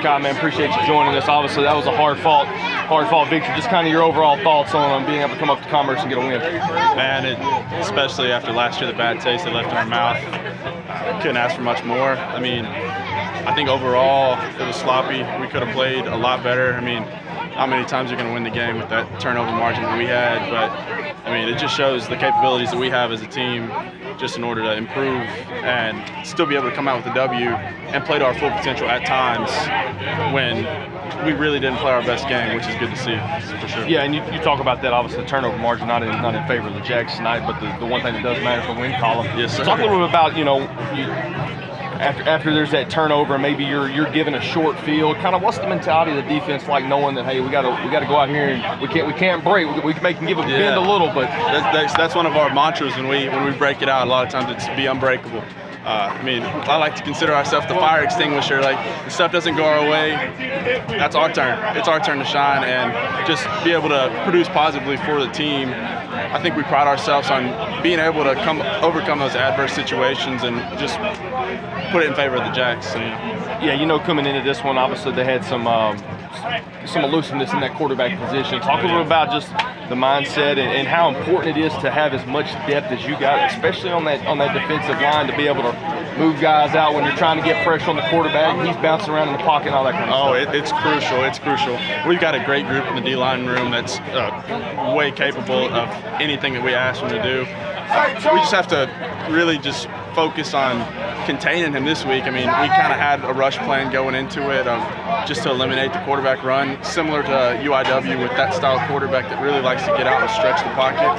Kai, man, appreciate you joining us. Obviously, that was a hard-fought victory. Just kind of your overall thoughts on being able to come up to Commerce and get a win. Man, especially after last year, the bad taste that left in our mouth, couldn't ask for much more. I mean, I think overall it was sloppy. We could have played a lot better. I mean, how many times you're going to win the game with that turnover margin that we had? But, I mean, it just shows the capabilities that we have as a team just in order to improve and still be able to come out with a W and play to our full potential at times when we really didn't play our best game, which is good to see, for sure. Yeah, and you talk about that, obviously, the turnover margin not in favor of the Jags tonight, but the one thing that does matter is the win column. Yes, sir. Talk a little bit about, after there's that turnover, maybe you're given a short field. Kind of what's the mentality of the defense like, knowing that, hey, we got to go out here and we can't break. We can give a bend a little, but that's one of our mantras when we break it out. A lot of times it's be unbreakable. I mean, I like to consider ourselves the fire extinguisher. Like, the stuff doesn't go our way, that's our turn. It's our turn to shine and just be able to produce positively for the team. I think we pride ourselves on being able to overcome those adverse situations and just put it in favor of the Jacks. So, yeah, coming into this one, obviously they had some elusiveness in that quarterback position. Talk a little bit about just the mindset and how important it is to have as much depth as you got, especially on that defensive line, to be able to move guys out when you're trying to get pressure on the quarterback. He's bouncing around in the pocket and all that kind of stuff. It's crucial. It's crucial. We've got a great group in the D-line room that's way capable of anything that we ask them to do. We just have to really just focus on containing him this week. I mean, we kind of had a rush plan going into it of just to eliminate the quarterback run, similar to UIW with that style of quarterback that really likes to get out and stretch the pocket.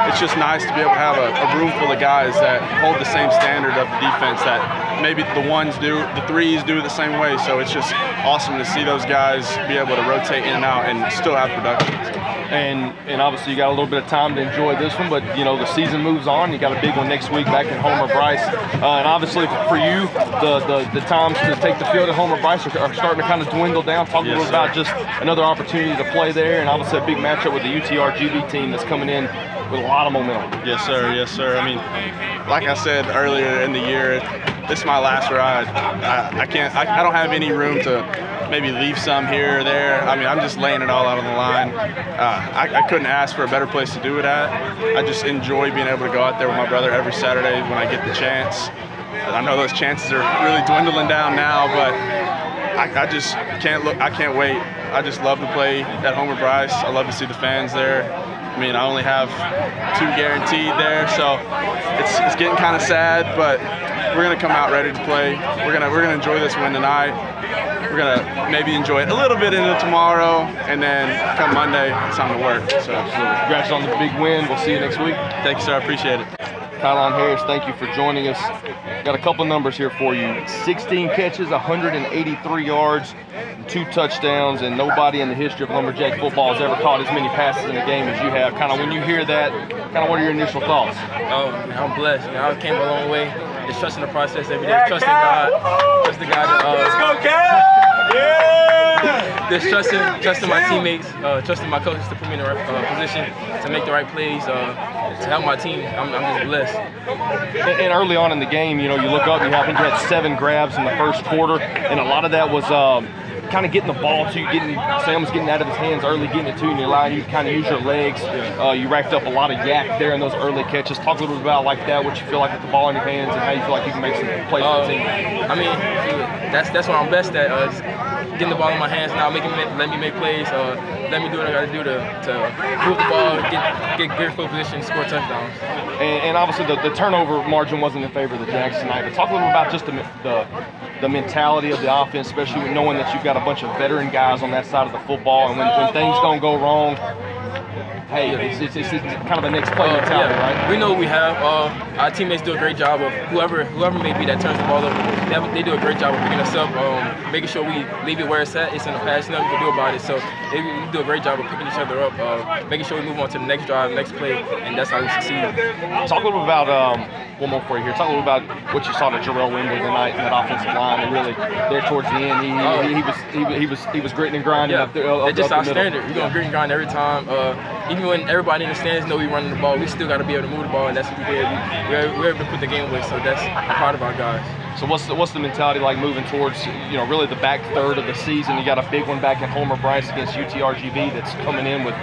It's just nice to be able to have a room full of guys that hold the same standard of the defense that maybe the ones do, the threes do the same way. So it's just awesome to see those guys be able to rotate in and out and still have production. And obviously you got a little bit of time to enjoy this one, but the season moves on. You got a big one next week back in Homer Bryce, and obviously for you, the times to take the field at Homer Bryce are starting to kind of dwindle down. Talk a little about just another opportunity to play there, and obviously a big matchup with the UTRGV team that's coming in with a lot of momentum. Yes, sir. Yes, sir. I mean, like I said earlier in the year, this is my last ride. I don't have any room to maybe leave some here or there. I mean, I'm just laying it all out on the line. I couldn't ask for a better place to do it at. I just enjoy being able to go out there with my brother every Saturday when I get the chance. I know those chances are really dwindling down now, but I just can't look. I can't wait. I just love to play at Homer Bryce. I love to see the fans there. I mean, I only have 2 guaranteed there, so it's getting kind of sad, but we're gonna come out ready to play. We're gonna enjoy this win tonight. We're gonna maybe enjoy it a little bit into tomorrow, and then come Monday, it's time to work. So absolutely. Congrats on the big win. We'll see you next week. Thank you, sir. I appreciate it. Kylon Harris, thank you for joining us. Got a couple numbers here for you. 16 catches, 183 yards, 2 touchdowns, and nobody in the history of Lumberjack football has ever caught as many passes in a game as you have. Kind of when you hear that, kind of what are your initial thoughts? I'm blessed. I came a long way. Just trusting the process every day. Trusting God. Trusting God. Let's go, Cat! Yeah! Just trusting my teammates. Trusting my coaches to put me in the right position to make the right plays. To help my team. I'm just blessed. And early on in the game, you look up and I think you had 7 grabs in the first quarter, and a lot of that was kind of getting the ball to you, Sam's getting out of his hands early, getting it to you, and you're allowing you to kind of use your legs. You racked up a lot of yak there in those early catches. Talk a little bit about like that, what you feel like with the ball in your hands, and how you feel like you can make some plays for the team. I mean, that's what I'm best at. Getting the ball in my hands now, let me make plays, let me do what I got to do to move the ball, get good field position, score touchdowns. And obviously the turnover margin wasn't in favor of the Jags tonight, but talk a little about just the mentality of the offense, especially with knowing that you've got a bunch of veteran guys on that side of the football, and when things don't go wrong, hey, it's kind of a next play mentality, right? We know what we have. Our teammates do a great job of whoever may be that turns the ball over. They do a great job of picking us up, making sure we leave it where it's at. It's in the past, nothing we can do about it. So they do a great job of picking each other up, making sure we move on to the next drive, next play, and that's how we succeed. Talk a little bit about one more for you here. Talk a little about what you saw to Jarrell Wimbley tonight in that offensive line, and really there towards the end, he was gritting and grinding up there. They're just our standard. We're gonna grit and grind every time. Even when everybody in the stands know we running the ball, we still got to be able to move the ball, and that's what we did. We're able to put the game away, so that's a part of our guys. So what's the mentality like moving towards, you know, really the back third of the season? You got a big one back in Homer Bryce against UTRGV that's coming in with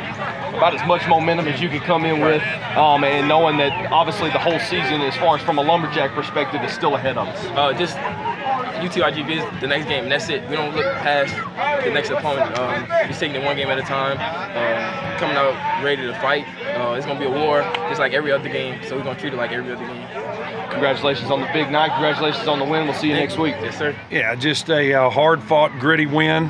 about as much momentum as you could come in with, and knowing that obviously the whole season, as far as from a Lumberjack perspective, is still ahead of us. Just UTRGV is the next game, and that's it. We don't look past the next opponent. We're taking it one game at a time, coming out ready to fight. It's going to be a war, just like every other game, so we're going to treat it like every other game. Congratulations on the big night. Congratulations on the win. We'll see you next week. Yes, sir. Yeah, just a hard-fought, gritty win.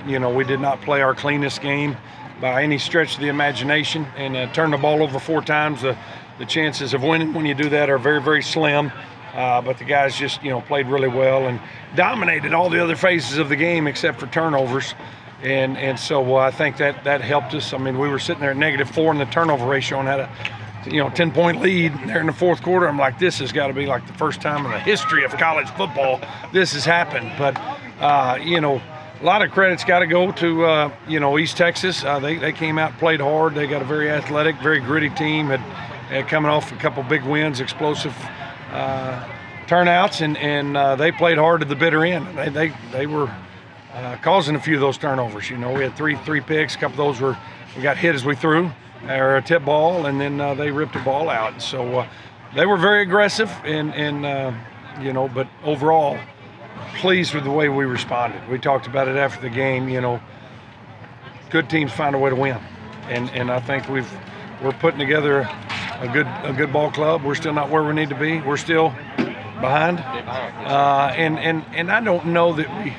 You know, we did not play our cleanest game by any stretch of the imagination, and turned the ball over 4 times. The chances of winning when you do that are very, very slim. But the guys just, you know, played really well and dominated all the other phases of the game except for turnovers. And so I think that helped us. I mean, we were sitting there at -4 in the turnover ratio and had a 10-point lead there in the fourth quarter. I'm like, this has got to be like the first time in the history of college football this has happened. But, you know, a lot of credit's got to go to, you know, East Texas. They came out and played hard. They got a very athletic, very gritty team, had coming off a couple big wins, explosive turnouts, and they played hard to the bitter end. They were causing a few of those turnovers. You know, we had three picks. A couple of those we got hit as we threw, or a tip ball, and then they ripped the ball out. So they were very aggressive, and you know, but overall, pleased with the way we responded. We talked about it after the game. You know, good teams find a way to win, and I think we're putting together a good ball club. We're still not where we need to be. We're still behind, and I don't know that we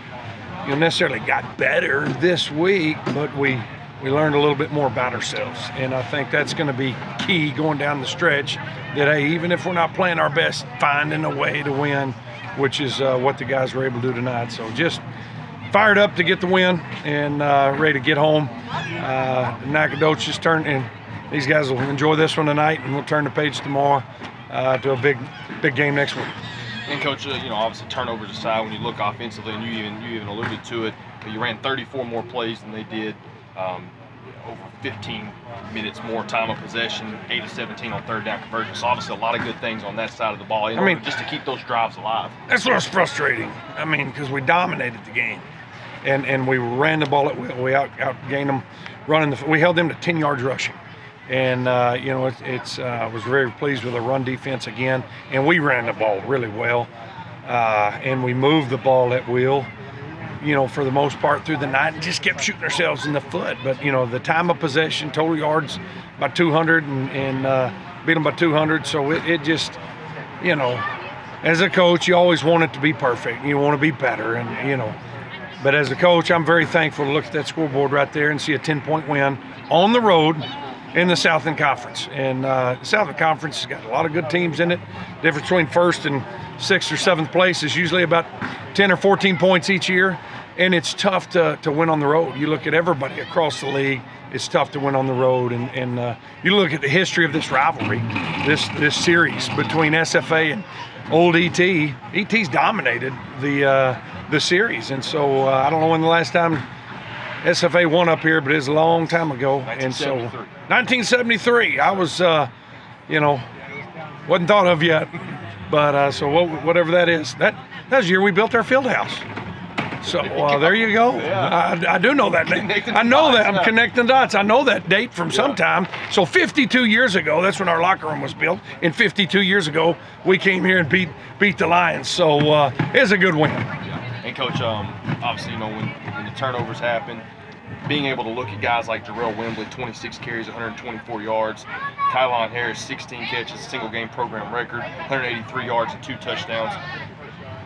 necessarily got better this week, but we learned a little bit more about ourselves, and I think that's going to be key going down the stretch, that, hey, even if we're not playing our best, finding a way to win, which is what the guys were able to do tonight. So just fired up to get the win and ready to get home. Nacogdoches turned, and these guys will enjoy this one tonight, and we'll turn the page tomorrow to a big game next week. And Coach, you know, obviously turnovers aside, when you look offensively, and you even alluded to it, you ran 34 more plays than they did. Over 15 minutes more time of possession, 8 of 17 on third down conversion. So obviously a lot of good things on that side of the ball. I mean, just to keep those drives alive. That's what's frustrating. I mean, because we dominated the game, and we ran the ball at will. We outgained them running. We held them to 10 yards rushing, and you know, I was very pleased with the run defense again. And we ran the ball really well, and we moved the ball at will, you know, for the most part through the night, and just kept shooting ourselves in the foot. But, you know, the time of possession, total yards by 200, and beat them by 200. So it just, you know, as a coach, you always want it to be perfect. You want to be better, and, you know. But as a coach, I'm very thankful to look at that scoreboard right there and see a 10-point win on the road in the Southland Conference. And the Southland Conference has got a lot of good teams in it. The difference between first and 6th or 7th place is usually about 10 or 14 points each year. And it's tough to win on the road. You look at everybody across the league, it's tough to win on the road. And you look at the history of this rivalry, this series between SFA and old ET. ET's dominated the series. And so I don't know when the last time SFA won up here, but it was a long time ago. 1973. And so 1973, I was, you know, wasn't thought of yet. But so whatever that is, that was the year we built our field house. So there you go. Yeah. I do know that name. I know that. I'm connecting dots. I know that date from sometime. So 52 years ago, that's when our locker room was built. And 52 years ago, we came here and beat the Lions. So it's a good win. And Coach, obviously, you know, when the turnovers happen, being able to look at guys like Jarrell Wembley, 26 carries, 124 yards. Kylon Harris, 16 catches, single game program record, 183 yards and 2 touchdowns.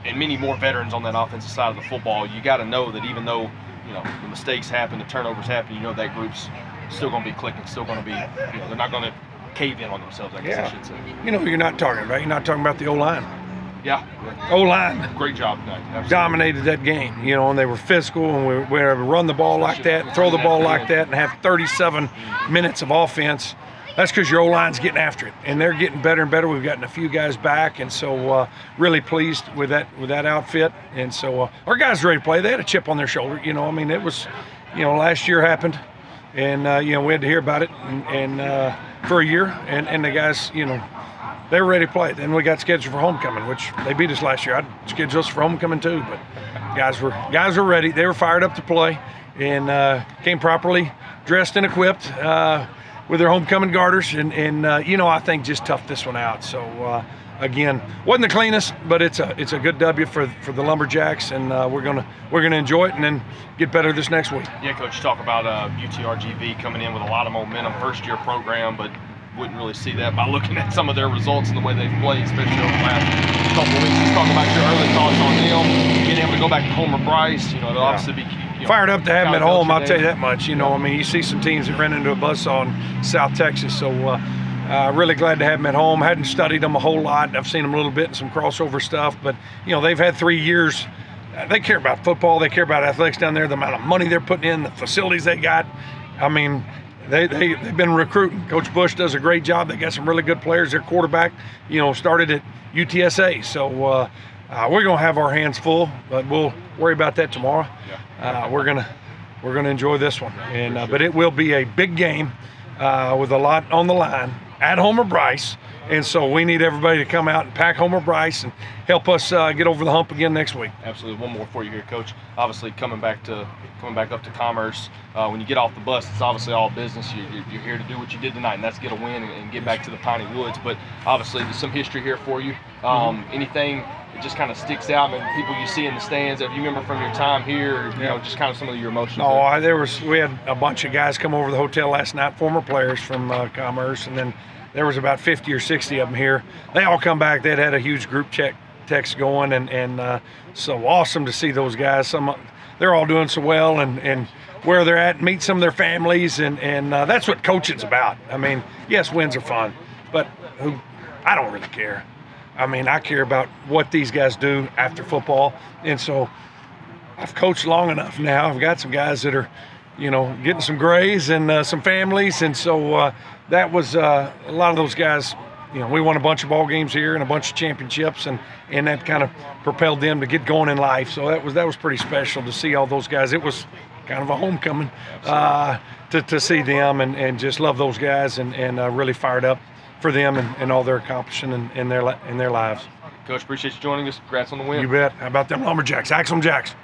And many more veterans on that offensive side of the football. You got to know that even though, you know, the mistakes happen, the turnovers happen, you know that group's still going to be clicking, still going to be, you know, they're not going to cave in on themselves, I guess I should say. You know who you're not talking about? You're not talking about the O-line. Yeah. O-line. Great job tonight. Absolutely. Dominated that game, you know, and they were physical, and we were able to run the ball like that and throw the ball like that and have 37 minutes of offense. That's because your O-line's getting after it, and they're getting better and better. We've gotten a few guys back, and so really pleased with that outfit. And so our guys are ready to play. They had a chip on their shoulder, you know. I mean, it was, you know, last year happened, and you know, we had to hear about it and for a year, and the guys, you know, they were ready to play. Then we got scheduled for homecoming, which they beat us last year. I'd schedule us for homecoming too, but guys were ready. They were fired up to play, and came properly dressed and equipped with their homecoming garters. And I think just toughed this one out. So again, wasn't the cleanest, but it's a good W for the Lumberjacks, and we're gonna enjoy it and then get better this next week. Yeah, Coach, talk about UTRGV coming in with a lot of momentum, first-year program, but wouldn't really see that by looking at some of their results and the way they've played, especially over the last couple of weeks. Let's talk about your early thoughts on them, being able to go back to Homer Bryce. It'll obviously be fired up to have them at home. I'll tell you that much. I mean, you see some teams that ran into a buzzsaw in South Texas, so really glad to have them at home. Hadn't studied them a whole lot. I've seen them a little bit in some crossover stuff, but they've had 3 years. They care about football. They care about athletics down there. The amount of money they're putting in, the facilities they got. I mean, they've been recruiting. Coach Bush does a great job. They got some really good players. Their quarterback, started at UTSA. So we're gonna have our hands full, but we'll worry about that tomorrow. We're gonna enjoy this one, but it will be a big game with a lot on the line at Homer Bryce. And so we need everybody to come out and pack Homer Bryce and help us get over the hump again next week. Absolutely. One more for you here, Coach. Obviously, coming back up to Commerce, when you get off the bus, it's obviously all business. You're here to do what you did tonight, and that's get a win and get back to the Piney Woods. But obviously, there's some history here for you. Anything that just kind of sticks out, and people you see in the stands that you remember from your time here, just kind of some of your emotions? We had a bunch of guys come over to the hotel last night, former players from Commerce, and then there was about 50 or 60 of them here. They all come back. They'd had a huge group text going, and so awesome to see those guys. They're all doing so well, and where they're at, meet some of their families, and that's what coaching's about. I mean, yes, wins are fun, but I don't really care. I mean, I care about what these guys do after football, and so I've coached long enough now. I've got some guys that are, getting some grays and some families, and so that was a lot of those guys. We won a bunch of ball games here and a bunch of championships, and that kind of propelled them to get going in life. So that was pretty special to see all those guys. It was kind of a homecoming to see them and just love those guys and really fired up for them and all they're accomplishing in their lives. Coach, appreciate you joining us. Congrats on the win. You bet. How about them Lumberjacks? Axe 'em Jacks.